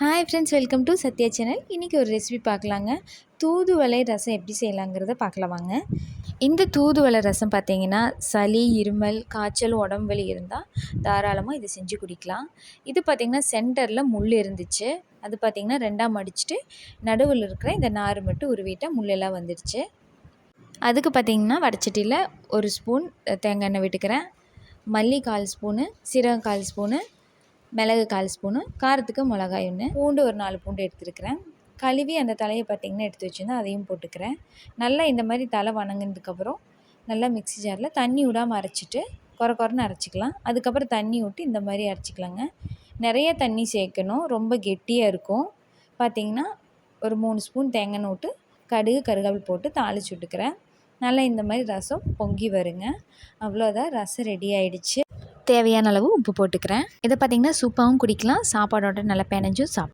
Hi friends, welcome to Sathya channel. இன்றைக்கி ஒரு recipe பார்க்கலாங்க. தூதுவளை ரசம் எப்படி செய்யலாங்கிறத பார்க்கலாம் வாங்க. இந்த தூதுவளை ரசம் பார்த்திங்கன்னா சளி, இருமல், காய்ச்சல், உடம்பு வலி இருந்தால் தாராளமாக இதை செஞ்சு குடிக்கலாம். இது பார்த்திங்கன்னா சென்டரில் முள் இருந்துச்சு. அது பார்த்திங்கன்னா ரெண்டாக மடிச்சுட்டு நடுவில் இருக்கிற இந்த நார் மட்டும் உருவிட்டால் முள்ளெல்லாம் வந்துடுச்சு. அதுக்கு பார்த்திங்கன்னா வடச்சட்டியில் ஒரு ஸ்பூன் தேங்காய் எண்ணெய் விட்டுக்கிறேன். மல்லி 1/4 ஸ்பூனு, சீரகம் 1/4 ஸ்பூனு, மிளகு 1/4 ஸ்பூனு, காரத்துக்கு மிளகாய் 1, பூண்டு ஒரு 4 பூண்டு எடுத்துருக்கிறேன். கழுவி அந்த தலையை பார்த்திங்கன்னா எடுத்து வச்சுருந்தேன், அதையும் போட்டுக்கிறேன். நல்லா இந்த மாதிரி தலை வணங்கினதுக்கப்புறம் நல்லா மிக்ஸி ஜாரில் தண்ணி விடாமல் அரைச்சிட்டு குறைன்னு அரைச்சிக்கலாம். அதுக்கப்புறம் தண்ணி விட்டு இந்த மாதிரி அரைச்சிக்கலாங்க. நிறைய தண்ணி சேர்க்கணும், ரொம்ப கெட்டியாக இருக்கும். பார்த்திங்கன்னா ஒரு 3 ஸ்பூன் தேங்காய் எண்ணெய் விட்டு கடுகு கருவேப்பிலை போட்டு தாளிச்சு விட்டுக்கிறேன். நல்லா இந்த மாதிரி ரசம் பொங்கி வருங்க. அவ்வளோதான், ரசம் ரெடி ஆகிடுச்சு. தேவையான அளவு உப்பு போட்டுக்கிறேன். இதை பார்த்திங்கன்னா சூப்பாகவும் குடிக்கலாம், சாப்பாடோட நல்லா பெனஞ்சும்